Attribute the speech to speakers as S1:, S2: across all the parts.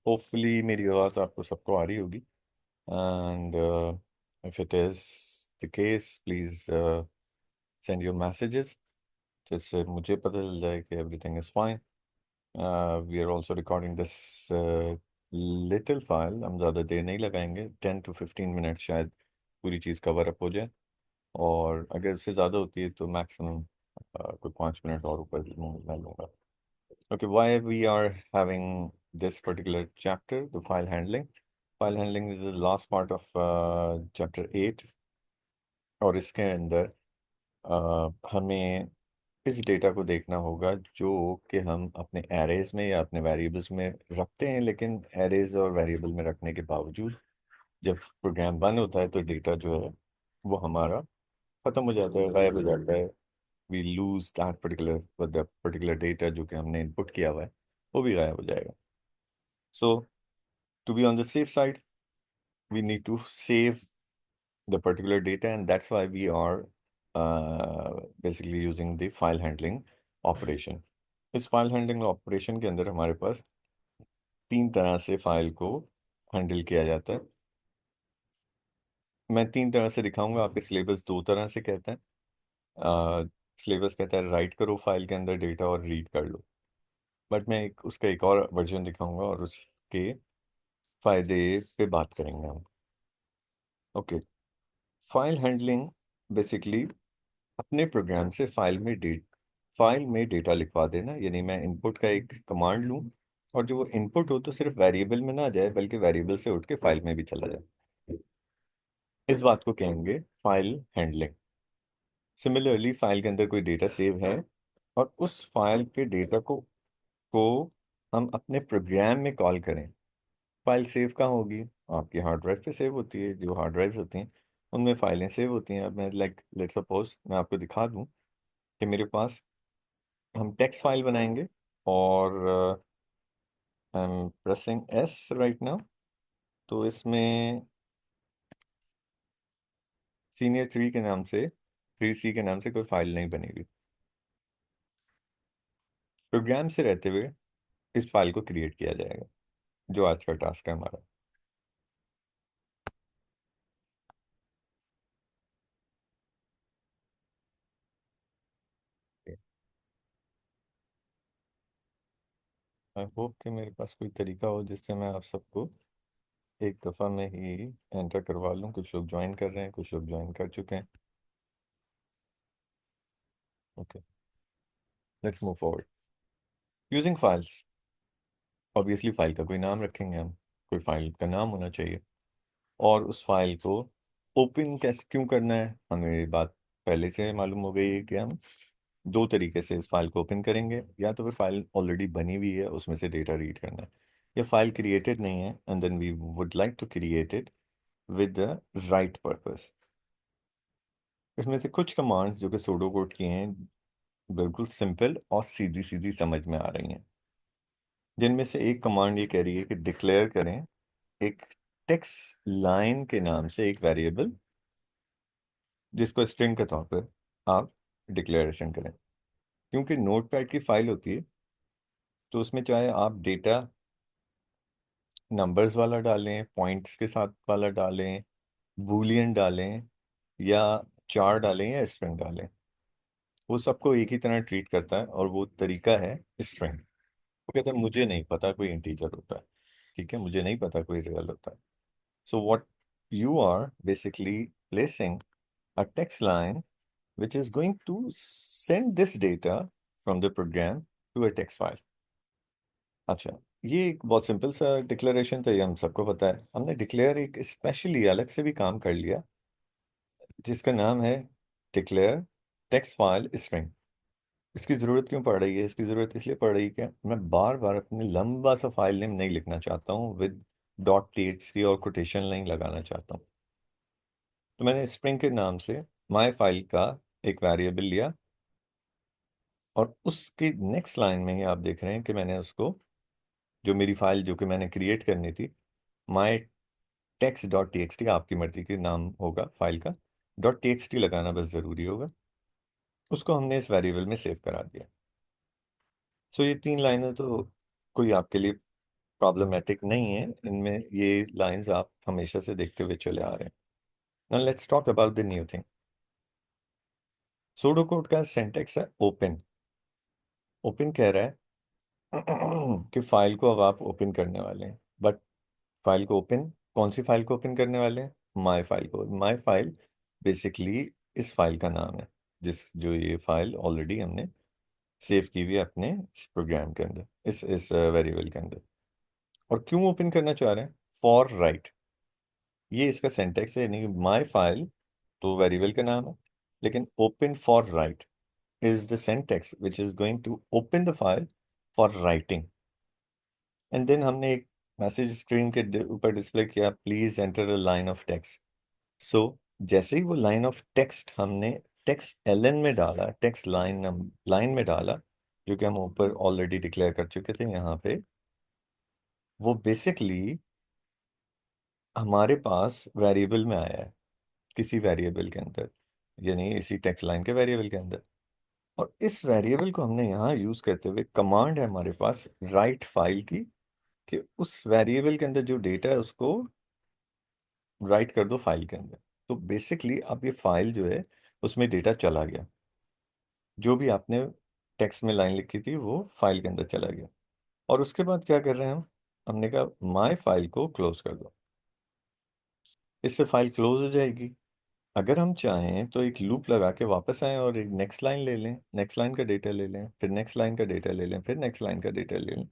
S1: Hopefully मेरी आवाज़ आपको सबको आ रही होगी and if it is the case please send your messages जिससे मुझे पता चल जाए कि everything is fine. We are also recording this little file. हम ज़्यादा देर नहीं लगाएंगे, 10 to 15 मिनट शायद पूरी चीज़ कवर अप हो जाए, और अगर उससे ज़्यादा होती है तो मैक्सिमम कोई 5 मिनट और ऊपर मैं लूँगा। Okay, why we are having this particular chapter, the file handling. File handling is the last part of chapter 8, और इसके अंदर हमें इस डेटा को देखना होगा जो कि हम अपने एरेज में या अपने वेरिएबल्स में रखते हैं, लेकिन एरेज और वेरिएबल में रखने के बावजूद जब प्रोग्राम बंद होता है तो डेटा जो है वो हमारा खत्म हो जाता है, गायब हो जाता है। We lose that particular data जो कि हमने इनपुट किया हुआ है, वो भी गायब हो जाएगा। So to be on the safe side, we need to save the particular data, and that's why we are basically using the file handling operation. इस फाइल हैंडलिंग ऑपरेशन के अंदर हमारे पास तीन तरह से फाइल को हैंडल किया जाता है। मैं तीन तरह से दिखाऊंगा। आपके सिलेबस दो तरह से कहता है। सिलेबस कहता है राइट करो फाइल के अंदर डेटा और रीड कर लो, बट मैं उसका एक और वर्जन दिखाऊंगा और उसके फायदे पे बात करेंगे हम। ओके, फाइल हैंडलिंग बेसिकली अपने प्रोग्राम से फाइल में डेटा लिखवा देना, यानी मैं इनपुट का एक कमांड लूँ और जो वो इनपुट हो तो सिर्फ वेरिएबल में ना जाए बल्कि वेरिएबल से उठ के फाइल में भी चला जाए। इस बात को कहेंगे फाइल हैंडलिंग। सिमिलरली फाइल के अंदर कोई डेटा सेव है और उस फाइल के डेटा को हम अपने प्रोग्राम में कॉल करें। फाइल सेव कहाँ होगी? आपकी हार्ड ड्राइव पे सेव होती है। जो हार्ड ड्राइव्स होती हैं उनमें फाइलें सेव होती हैं। अब मैं लेट सपोज मैं आपको दिखा दूं कि मेरे पास, हम टेक्स्ट फाइल बनाएंगे और I am pressing S right now. तो इसमें सीनियर 3 के नाम से, 3C के नाम से कोई फाइल नहीं बनेगी। प्रोग्राम से रहते हुए इस फाइल को क्रिएट किया जाएगा, जो आज का टास्क है हमारा। आई होप कि मेरे पास कोई तरीका हो जिससे मैं आप सबको एक दफ़ा में ही एंटर करवा लूँ। कुछ लोग ज्वाइन कर रहे हैं, कुछ लोग ज्वाइन कर चुके हैं। Okay, let's move forward. Using files, obviously file का कोई नाम रखेंगे हम। कोई फाइल का नाम होना चाहिए, और उस फाइल को ओपन कैसे क्यों करना है, हमें ये बात पहले से मालूम हो गई है कि हम दो तरीके से इस फाइल को ओपन करेंगे। या तो फिर फाइल ऑलरेडी बनी हुई है, उसमें से डेटा रीड करना है, या फाइल क्रिएटेड नहीं है and then we would like to create it with the right purpose. इसमें से कुछ कमांड्स जो कि सूडो कोड की हैं, बिल्कुल सिंपल और सीधी सीधी समझ में आ रही हैं। जिनमें से एक कमांड ये कह रही है कि डिक्लेयर करें एक टेक्स्ट लाइन के नाम से एक वेरिएबल, जिसको स्ट्रिंग के तौर पर आप डिक्लेरेशन करें। क्योंकि नोटपैड की फाइल होती है तो उसमें चाहे आप डेटा नंबर्स वाला डालें, पॉइंट्स के साथ वाला डालें, बूलियन डालें, या चार डालें या स्ट्रिंग डालें, वो सबको एक ही तरह ट्रीट करता है, और वो तरीका है स्ट्रिंग। वो कहता है मुझे नहीं पता कोई इंटीजर होता है, ठीक है, मुझे नहीं पता कोई रियल होता है। So what you are basically placing a text line which is going to send this data from the program to a text file. अच्छा, ये एक बहुत सिंपल सा डिक्लेरेशन था, ये हम सबको पता है। हमने डिक्लेयर एक स्पेशली अलग से भी काम कर लिया जिसका नाम है डिक्लेयर टेक्स्ट फाइल स्ट्रिंग। इसकी ज़रूरत क्यों पड़ रही है? इसकी ज़रूरत इसलिए पड़ रही है कि मैं बार बार अपने लंबा सा फाइल नेम नहीं लिखना चाहता हूँ विद .txt और कोटेशन नहीं लगाना चाहता हूँ। तो मैंने स्ट्रिंग के नाम से माई फाइल का एक वेरिएबल लिया, और उसकी नेक्स्ट लाइन में ही आप देख रहे हैं कि मैंने उसको, जो मेरी फाइल जो कि मैंने क्रिएट करनी थी, माई text dot T X T, आपकी मर्जी के नाम होगा फाइल का, .txt लगाना बस ज़रूरी होगा, उसको हमने इस वेरिएबल में सेव करा दिया। सो ये तीन लाइनें तो कोई आपके लिए प्रॉब्लमेटिक नहीं है इनमें, ये लाइंस आप हमेशा से देखते हुए चले आ रहे हैं। Now let's talk about the new thing. Pseudo code का सिंटेक्स है ओपन। ओपन कह रहा है कि फाइल को अब आप ओपन करने वाले हैं, बट फाइल को ओपन, कौन सी फाइल को ओपन करने वाले हैं? माई फाइल को। माई फाइल बेसिकली इस फाइल का नाम है, जिस जो ये फाइल ऑलरेडी हमने सेव की हुई है अपने इस प्रोग्राम के अंदर, इस वेरिएबल के अंदर। और क्यों ओपन करना चाह रहे हैं? फॉर राइट, ये इसका सिंटेक्स है। यानी कि माई फाइल तो वेरिएबल का नाम है, लेकिन open for right is the syntax which is going to open the file for writing. And then हमने एक मैसेज स्क्रीन के ऊपर डिस्प्ले किया, please enter a line of text. So जैसे ही वो लाइन ऑफ टेक्स्ट हमने टेक्स्ट एलन में डाला, टेक्स्ट लाइन लाइन में डाला, जो कि हम ऊपर ऑलरेडी डिक्लेयर कर चुके थे यहाँ पे, वो बेसिकली हमारे पास वेरिएबल में आया है, किसी वेरिएबल के अंदर, यानी इसी टेक्स्ट लाइन के वेरिएबल के अंदर। और इस वेरिएबल को हमने यहाँ यूज करते हुए, कमांड है हमारे पास राइट फाइल की, कि उस वेरिएबल के अंदर जो डेटा है उसको राइट कर दो फाइल के अंदर। तो बेसिकली अब ये फाइल जो है उसमें डेटा चला गया, जो भी आपने टेक्स्ट में लाइन लिखी थी वो फाइल के अंदर चला गया। और उसके बाद क्या कर रहे हैं हम? हमने कहा माई फाइल को क्लोज कर दो, इससे फाइल क्लोज हो जाएगी। अगर हम चाहें तो एक लूप लगा के वापस आएं और एक नेक्स्ट लाइन ले लें, नेक्स्ट लाइन का डेटा ले लें, फिर नेक्स्ट लाइन का डेटा ले लें, फिर नेक्स्ट लाइन का डेटा ले लें,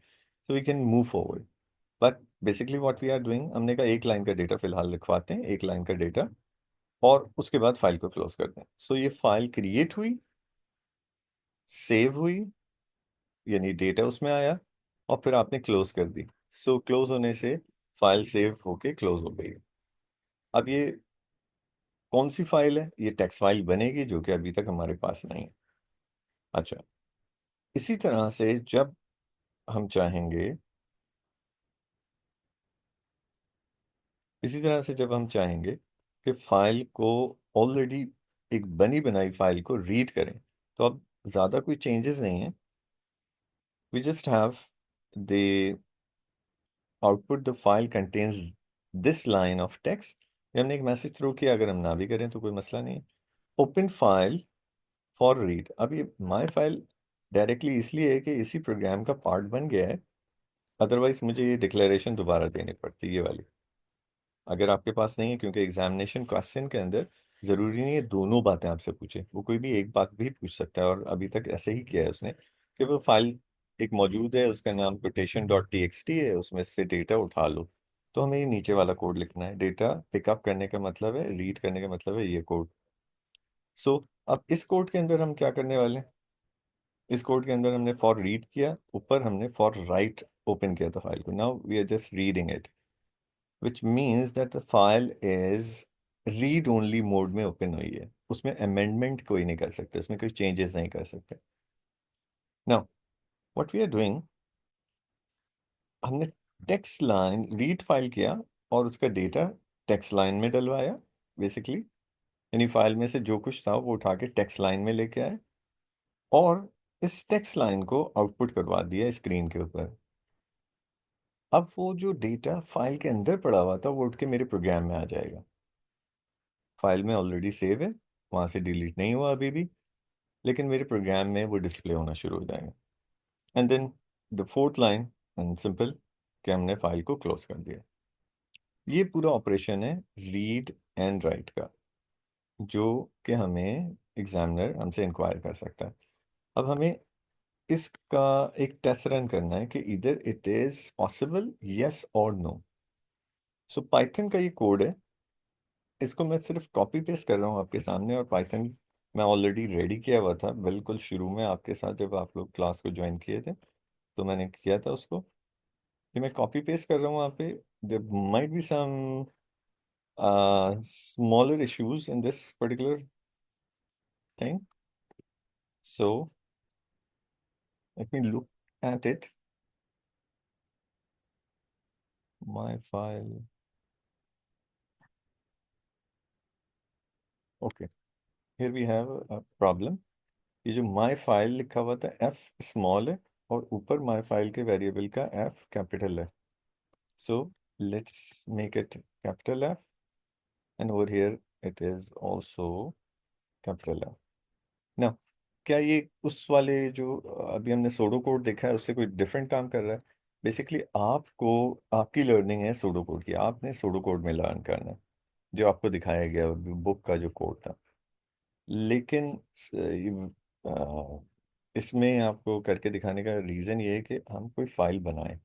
S1: so we can move forward. But basically what we are doing, हमने कहा एक लाइन का डेटा फिलहाल लिखवाते हैं, एक लाइन का डेटा, और उसके बाद फाइल को क्लोज करते हैं। सो ये फाइल क्रिएट हुई, सेव हुई, यानी डेटा उसमें आया, और फिर आपने क्लोज कर दी। सो क्लोज होने से फाइल सेव होके क्लोज हो गई। अब ये कौन सी फाइल है? ये टेक्स्ट फाइल बनेगी, जो कि अभी तक हमारे पास नहीं है। अच्छा, इसी तरह से जब हम चाहेंगे, इसी तरह से जब हम चाहेंगे कि फाइल को ऑलरेडी एक बनी बनाई फाइल को रीड करें, तो अब ज़्यादा कोई चेंजेस नहीं है। We just have the output the file contents this line of text. हमने एक मैसेज थ्रो किया, अगर हम ना भी करें तो कोई मसला नहीं है। Open file for read. अब ये माई फाइल डायरेक्टली इसलिए है कि इसी प्रोग्राम का पार्ट बन गया है, अदरवाइज मुझे ये डिक्लेरेशन दोबारा देनी पड़ती, ये वाली। अगर आपके पास नहीं है, क्योंकि एग्जामिनेशन क्वेश्चन के अंदर ज़रूरी नहीं है दोनों बातें आपसे पूछे, वो कोई भी एक बात भी पूछ सकता है, और अभी तक ऐसे ही किया है उसने, कि वो फाइल एक मौजूद है, उसका नाम quotation dot T X T है, उसमें से डेटा उठा लो। तो हमें ये नीचे वाला कोड लिखना है, डेटा पिकअप करने का मतलब है, रीड करने का मतलब है ये कोड। सो अब इस कोड के अंदर हम क्या करने वाले हैं? इस कोड के अंदर हमने फॉर रीड किया, ऊपर हमने फॉर राइट ओपन किया था फाइल को। Now we are just reading it, which means that the file is read only mode में ओपन हुई है, उसमें अमेंडमेंट कोई नहीं कर सकते, उसमें कोई चेंजेस नहीं कर सकते। Now what we are doing, हमने टेक्स्ट लाइन रीड फाइल किया, और उसका डेटा टेक्स्ट लाइन में डलवाया बेसिकली, यानी फाइल में से जो कुछ था वो उठा के टेक्स्ट लाइन में लेके आए, और इस टेक्स्ट लाइन को आउटपुट करवा दिया स्क्रीन के ऊपर। अब वो जो डेटा फाइल के अंदर पड़ा हुआ था वो उठ के मेरे प्रोग्राम में आ जाएगा। फाइल में ऑलरेडी सेव है, वहां से डिलीट नहीं हुआ अभी भी, लेकिन मेरे प्रोग्राम में वो डिस्प्ले होना शुरू हो जाएगा। And then the fourth line, and simple, कि हमने फाइल को क्लोज कर दिया। ये पूरा ऑपरेशन है रीड एंड राइट का, जो कि हमें एग्जामिनर हमसे इंक्वायर कर सकता है। अब हमें इसका एक टेस्ट रन करना है कि इधर इट इज पॉसिबल, यस और नो। सो पाइथन का ये कोड है, इसको मैं सिर्फ कॉपी पेस्ट कर रहा हूँ आपके सामने, और पाइथन मैं ऑलरेडी रेडी किया हुआ था बिल्कुल शुरू में आपके साथ, जब आप लोग क्लास को ज्वाइन किए थे तो मैंने किया था उसको। ये मैं कॉपी पेस्ट कर रहा हूँ वहाँ पे। There might be some smaller issues in this particular thing, so let me look at it. My file, okay, here we have a problem. ये जो माय फाइल लिखा हुआ था एफ स्मॉल है, और ऊपर माई फाइल के वेरिएबल का एफ कैपिटल है. So let's make it capital F, and over here it is also capital F. ना, क्या ये उस वाले जो अभी हमने सूडो कोड देखा है उससे कोई डिफरेंट काम कर रहा है? बेसिकली आपको, आपकी लर्निंग है सूडो कोड की, आपने सूडो कोड में लर्न करना है जो आपको दिखाया गया बुक का जो कोड था. लेकिन इसमें आपको करके दिखाने का रीज़न ये है कि हम कोई फाइल बनाएं.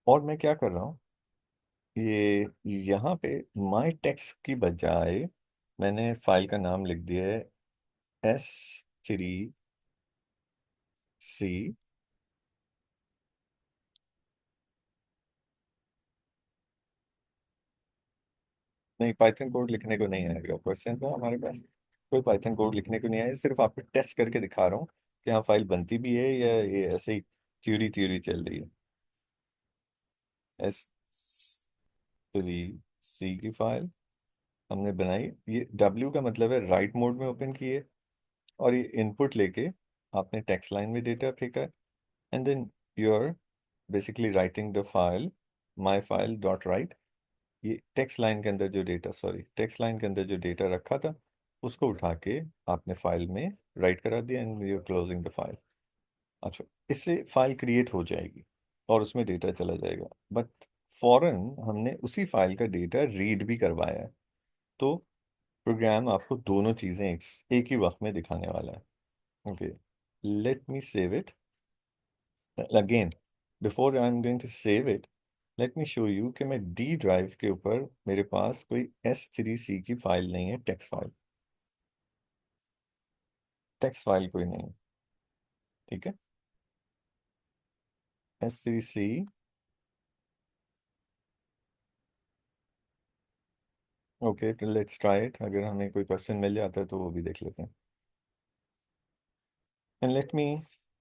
S1: और मैं क्या कर रहा हूँ, ये यहाँ पे माई टेक्स्ट की बजाय मैंने फाइल का नाम लिख दिया है S3C. नहीं, पाइथन कोड लिखने को नहीं आएगा क्वेश्चन तो हमारे पास. कोई पाइथन कोड लिखने को नहीं आया, सिर्फ आपको टेस्ट करके दिखा रहा हूँ कि हाँ फाइल बनती भी है या ये ऐसे ही थ्योरी थ्योरी चल रही है. S3C की फाइल हमने बनाई. ये W का मतलब है राइट मोड में ओपन किए, और ये इनपुट लेके आपने टेक्स्ट लाइन में डेटा फेंका, and then you are basically writing the file my file dot write. ये टेक्स्ट लाइन के अंदर जो डेटा, सॉरी, टेक्स्ट लाइन के अंदर जो डेटा रखा था उसको उठा के आपने फाइल में राइट करा दिया, and you are closing the file. अच्छा, इससे फाइल क्रिएट हो जाएगी और उसमें डेटा चला जाएगा, बट फौरन हमने उसी फाइल का डेटा रीड भी करवाया है. तो प्रोग्राम आपको दोनों चीज़ें एक ही वक्त में दिखाने वाला है. Okay, let me save it again. Before I am going to save it, let me show you कि मैं डी ड्राइव के ऊपर मेरे पास कोई S3C की फाइल नहीं है, टेक्स्ट फाइल. टेक्स्ट फाइल कोई नहीं है. ठीक है, S3C. Okay, let's try it. अगर हमें कोई क्वेश्चन मिल जाता है तो वो भी देख लेते हैं. And let me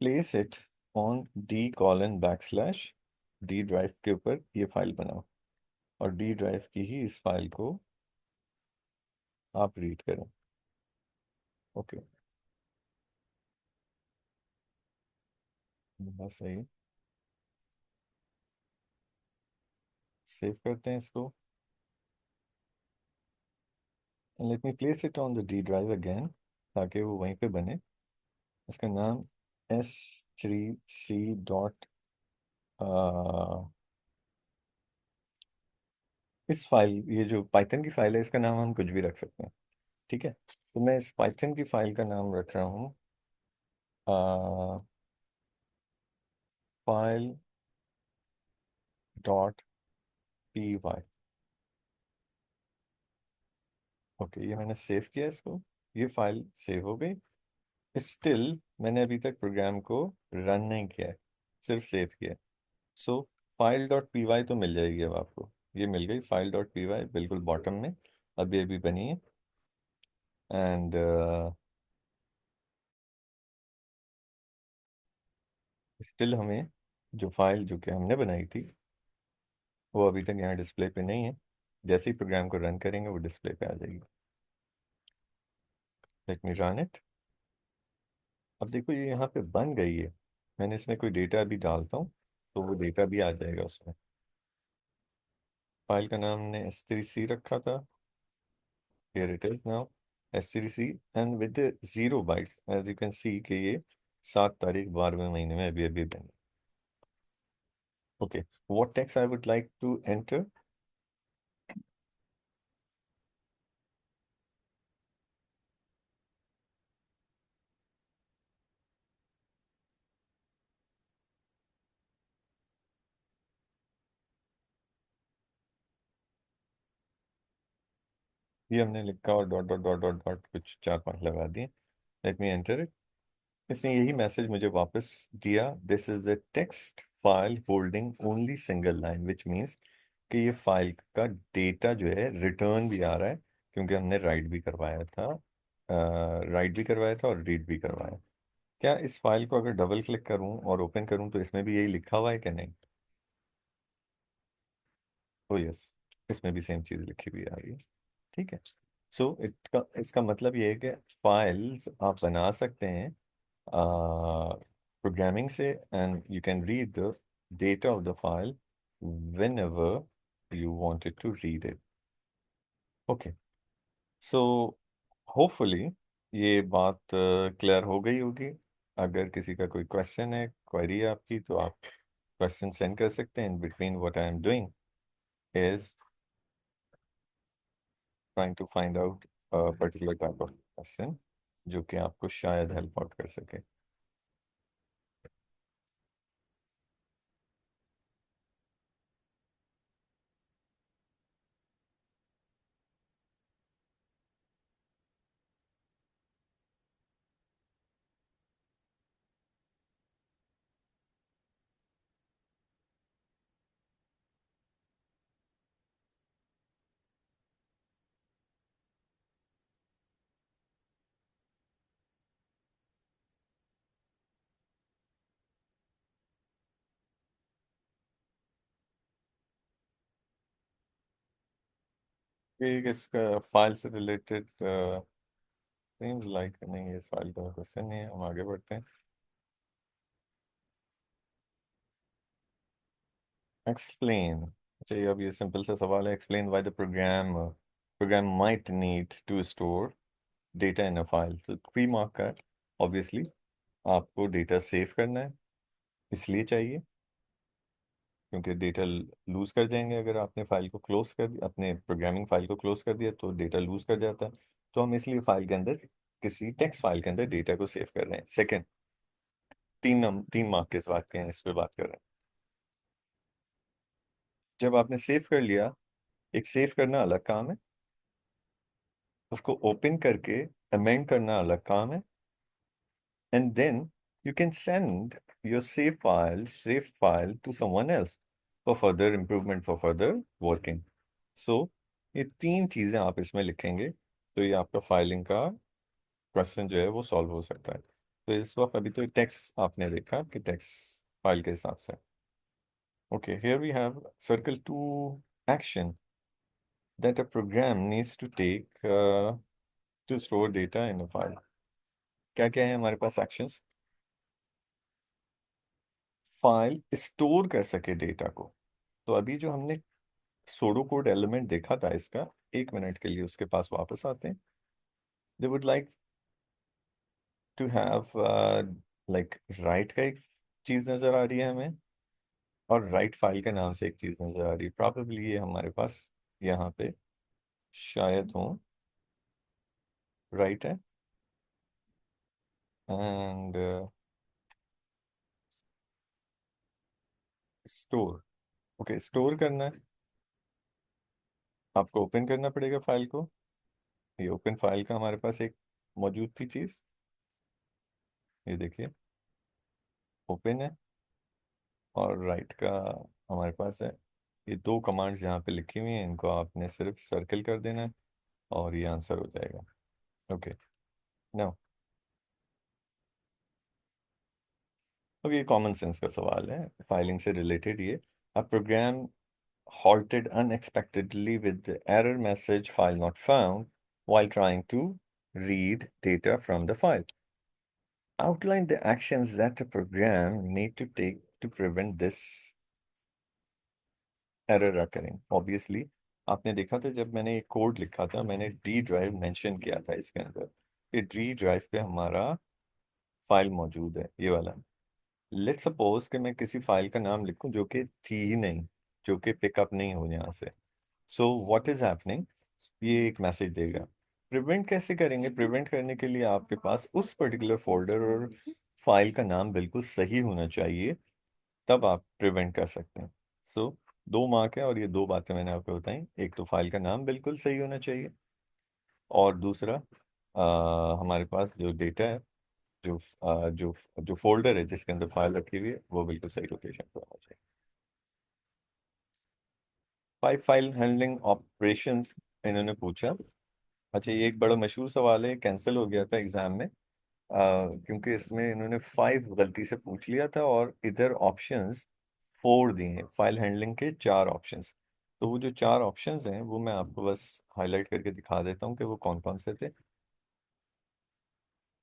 S1: place it on D colon back slash D drive के ऊपर ये फाइल बनाओ, और डी ड्राइव की ही इस फाइल को आप रीड करें. ओके, बस सही. सेव करते हैं इसको. And let me place it on the D drive again, ताकि वो वहीं पे बने. इसका नाम S3C इस फाइल, ये जो पाइथन की फाइल है इसका नाम हम कुछ भी रख सकते हैं. ठीक है, तो मैं इस पाइथन की फाइल का नाम रख रहा हूँ फाइल डॉट py. ओके, ये मैंने सेव किया इसको. ये फाइल सेव हो गई. स्टिल मैंने अभी तक प्रोग्राम को रन नहीं किया है, सिर्फ सेव किया है. सो फाइल डॉट पी वाई तो मिल जाएगी अब आपको. ये मिल गई फाइल डॉट पी वाई बिल्कुल बॉटम में, अभी अभी बनी है. एंड स्टिल हमें जो फाइल जो कि हमने बनाई थी वो अभी तक यहाँ डिस्प्ले पे नहीं है. जैसे ही प्रोग्राम को रन करेंगे वो डिस्प्ले पे आ जाएगी. Let me run it. अब देखो ये यहाँ पे बन गई है. मैंने इसमें कोई डेटा भी डालता हूँ तो वो डेटा भी आ जाएगा उसमें. फाइल का नाम हमने S3C रखा था. Here it is now S3C, and with 0 byte, as you can see कि ये 7 तारीख 12वें महीने में अभी अभी बनी. Okay, what text I would like to enter. ये हमने लिखा और dot dot dot dot dot कुछ 4 5 लगा दिए. Let me enter it. इसने यही मैसेज मुझे वापस दिया, this is the text file holding only single line, which means कि ये फाइल का डेटा जो है रिटर्न भी आ रहा है, क्योंकि हमने राइट भी करवाया था और रीड भी करवाया. क्या इस फाइल को अगर डबल क्लिक करूं और ओपन करूं तो इसमें भी यही लिखा हुआ है कि नहीं? ओ यस, इसमें भी सेम चीज़ लिखी हुई आ रही है. ठीक है. सो इसका मतलब ये है कि फाइल्स आप बना सकते हैं प्रोग्राम प्रोग्रामिंग से, and you can read the data of the file whenever you wanted to read it. Okay, so hopefully ये बात क्लियर हो गई होगी. अगर किसी का कोई क्वेश्चन है, क्वेरी है आपकी, तो आप क्वेश्चन सेंड कर सकते हैं. In between what I am doing is trying to find out particular type of question जो कि आपको शायद हेल्प आउट कर सके. ये इसका फाइल से रिलेटेड सेम्स लाइक, नहीं ये फाइल का क्वेश्चन नहीं है, हम आगे बढ़ते हैं. एक्सप्लेन. अच्छा, अब ये सिंपल सा सवाल है. Explain why the program might need to store data in a file. तो 3 मार्क का है. ऑब्वियसली आपको डेटा सेव करना है, इसलिए चाहिए क्योंकि डेटा लूज कर जाएंगे. अगर आपने फाइल को क्लोज कर दिया, अपने प्रोग्रामिंग फाइल को क्लोज कर दिया, तो डेटा लूज कर जाता है. तो हम इसलिए फाइल के अंदर, किसी टेक्स्ट फाइल के अंदर डेटा को सेव कर रहे हैं. सेकंड, 3 मार्क किस बात के हैं, इस पे बात कर रहे हैं. जब आपने सेव कर लिया, एक सेव करना अलग काम है, उसको ओपन करके अमेंड करना अलग काम है, and then you can send your saved file to someone else for further improvement, for further working. So ये 3 चीजें आप इसमें लिखेंगे, तो ये आपका फाइलिंग का क्वेश्चन जो है वो सॉल्व हो सकता है. तो इस वक्त अभी तो टेक्स्ट आपने देखा कि टेक्स्ट फाइल के हिसाब से. Okay, here we have circle 2 action that a program needs to take to store data in a file. क्या क्या है हमारे पास एक्शंस? फाइल स्टोर कर सके डेटा को. तो अभी जो हमने सोडो कोड एलिमेंट देखा था इसका, 1 मिनट के लिए उसके पास वापस आते हैं. They would like to have like write का एक चीज नजर आ रही है हमें, और राइट फाइल के नाम से एक चीज नजर आ रही है. प्रॉबेबली ये हमारे पास यहाँ पे शायद हो राइट है. And store. ओके, स्टोर करना है, आपको ओपन करना पड़ेगा फाइल को. ये ओपन फाइल का हमारे पास एक मौजूद थी चीज, ये देखिए ओपन है, और राइट का हमारे पास है. ये 2 कमांड्स यहाँ पे लिखी हुई हैं, इनको आपने सिर्फ सर्कल कर देना है और ये आंसर हो जाएगा. ओके, नाउ अब ये कॉमन सेंस का सवाल है, फाइलिंग से रिलेटेड. ये अ programme halted unexpectedly with the error message file not found while trying to read data from the file. Outline the actions that a program need to take to prevent this error occurring. Obviously आपने देखा था जब मैंने एक code लिखा था, मैंने D drive mention किया था इसके अंदर. ये डी ड्राइव पे हमारा फाइल मौजूद है, ये वाला. लेट्स सपोज कि मैं किसी फाइल का नाम लिखूं जो कि थी ही नहीं, जो कि पिकअप नहीं हो यहाँ से. सो व्हाट इज हैपनिंग, ये एक मैसेज देगा. प्रिवेंट कैसे करेंगे? प्रिवेंट करने के लिए आपके पास उस पर्टिकुलर फोल्डर और फाइल का नाम बिल्कुल सही होना चाहिए, तब आप प्रिवेंट कर सकते हैं. सो 2 मार्क है, और ये 2 बातें मैंने आपको बताई. एक तो फाइल का नाम बिल्कुल सही होना चाहिए, और दूसरा हमारे पास जो डेटा है, जो जो जो फोल्डर है जिसके अंदर फाइल रखी हुई है, वो बिल्कुल सही लोकेशन पर होना चाहिए. फाइल हैंडलिंग ऑपरेशंस इन्होंने पूछा. अच्छा, ये एक बड़ा मशहूर सवाल है, कैंसिल हो गया था एग्जाम में, क्योंकि इसमें इन्होंने 5 गलती से पूछ लिया था, और इधर ऑप्शंस 4 दिए हैं. फाइल हैंडलिंग के 4 ऑप्शंस. तो वो जो 4 ऑप्शंस हैं वो मैं आपको बस हाईलाइट करके दिखा देता हूँ कि वो कौन कौन से थे.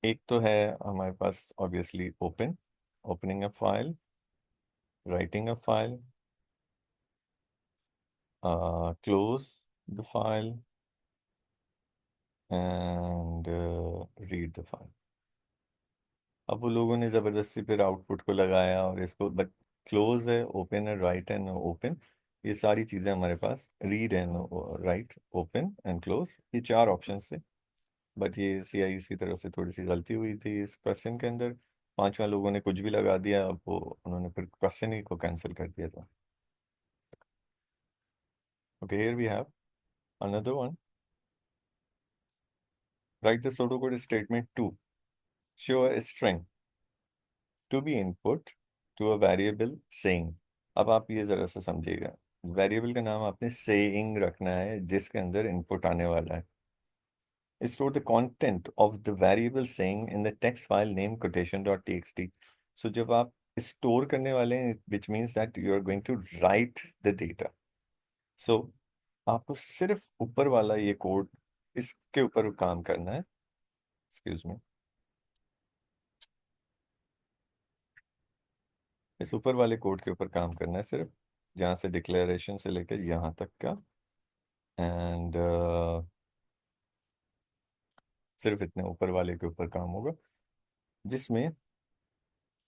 S1: एक तो है हमारे पास obviously open. opening a file, writing a file, close the file, and read the file. अब वो लोगों ने ज़बरदस्ती फिर आउटपुट को लगाया और इसको, बट क्लोज है, ओपन है, राइट एंड ओपन, ये सारी चीज़ें हमारे पास, read and write, open and close, ये चार ऑप्शन थे। बट ये सीआई की तरफ से थोड़ी सी गलती हुई थी इस क्वेश्चन के अंदर, पांचवा लोगों ने कुछ भी लगा दिया, अब वो उन्होंने फिर क्वेश्चन ही को कैंसिल कर दिया था। Okay, here we have another one. Write the pseudocode statement to show a string to be input to a variable saying। अब आप ये जरा सा समझिएगा, वेरिएबल का नाम आपने सेइंग रखना है जिसके अंदर इनपुट आने वाला है। Store the content of the variable saying in the text file name quotation.txt। So जब आप स्टोर करने वाले हैं, which means that you are going to write the data। So आपको सिर्फ ऊपर वाला ये कोड, इसके ऊपर काम करना है। एक्सक्यूज मी, इस ऊपर वाले कोड के ऊपर काम करना है सिर्फ, जहाँ से डिक्लेरेशन से लेकर यहाँ तक का, एंड सिर्फ इतने ऊपर वाले के ऊपर काम होगा, जिसमें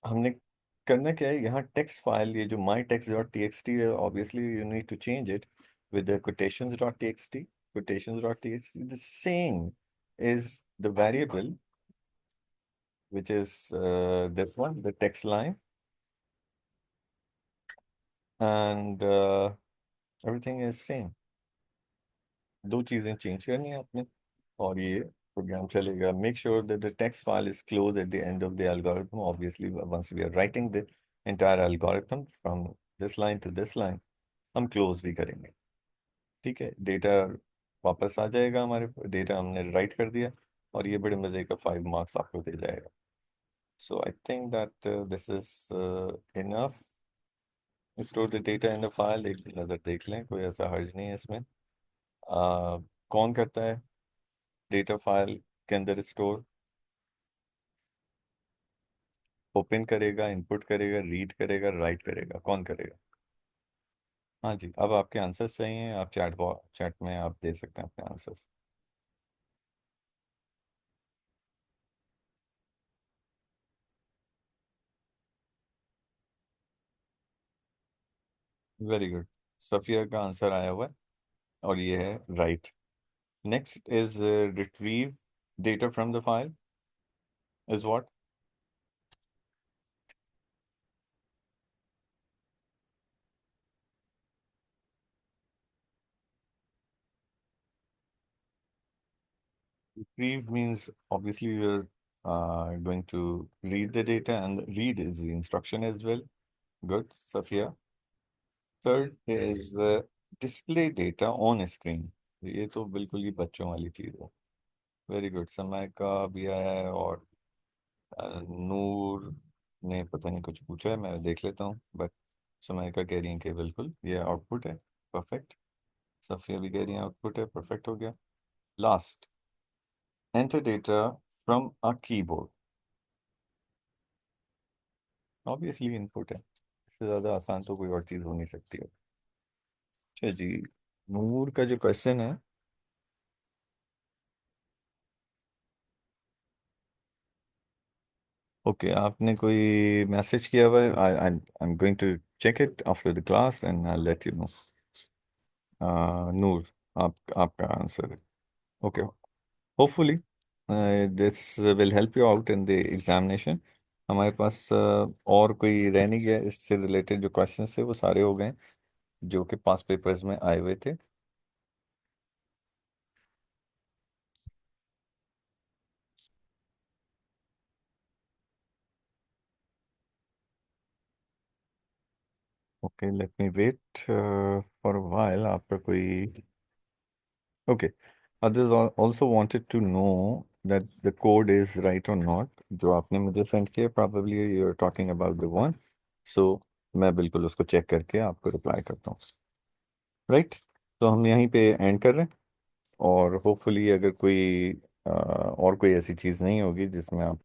S1: हमने करना क्या है, यहाँ टेक्स्ट फाइल, ये जो my text dot T X T है, obviously you need to change it with the quotations dot T X T. quotations dot T X T, the same is the variable which is this one, the text line, and everything is same। दो चीजें change करनी है आपने, और ये program चलेगा। Make sure that the text file is close at the end of the algorithm. Obviously once we are writing the entire algorithm from this line to this line, हम close भी करेंगे। ठीक है, डेटा वापस आ जाएगा, हमारे data हमने right कर दिया, और ये बड़े मज़े का 5 मार्क्स आपको दे जाएगा। So I think that this is enough. Store the data in the file, एक नज़र देख लें, कोई ऐसा हर्ज नहीं है इसमें। कौन करता है डेटा फाइल के अंदर स्टोर? ओपन करेगा, इनपुट करेगा, रीड करेगा, राइट करेगा, कौन करेगा? हाँ जी, अब आपके आंसर्स सही हैं, आप चैट में आप दे सकते हैं अपने आंसर्स। वेरी गुड, सफिया का आंसर आया हुआ है, और ये है right. Next is retrieve data from the file is what? Retrieve means obviously you're going to read the data, and read is the instruction as well. Good, Safia. Third is display data on screen। ये तो बिल्कुल ही बच्चों वाली चीज़ है। Very good, समय का भी आया है, और नूर ने पता नहीं कुछ पूछा है, मैं देख लेता हूँ, बट समय का कह रही है कि बिल्कुल ये आउटपुट है, परफेक्ट। सफिया भी कह रही है आउटपुट है, परफेक्ट हो गया। Last, enter data from a keyboard, obviously input है, इससे ज़्यादा आसान तो कोई और चीज़ हो नहीं सकती है। अच्छा जी, नूर का जो क्वेश्चन है, ओके, आपने कोई मैसेज किया हुआ है? I am going to check it after the class and I let you know. Noor, आपका आंसर है okay. Hopefully this will help you out in the examination. हमारे पास और कोई रह नहीं गया, इससे रिलेटेड जो क्वेश्चन थे वो सारे हो गए जो कि पास पेपर्स में आए हुए थे। Okay, let me wait for while, आपका कोई? Okay, others also wanted to know that the code is right or not, जो आपने मुझे सेंड किया, probably you're talking about the one, so मैं बिल्कुल उसको चेक करके आपको रिप्लाई करता हूँ। राइट, तो हम यहीं पे एंड कर रहे हैं, और होपफुली अगर कोई और कोई ऐसी चीज़ नहीं होगी जिसमें आप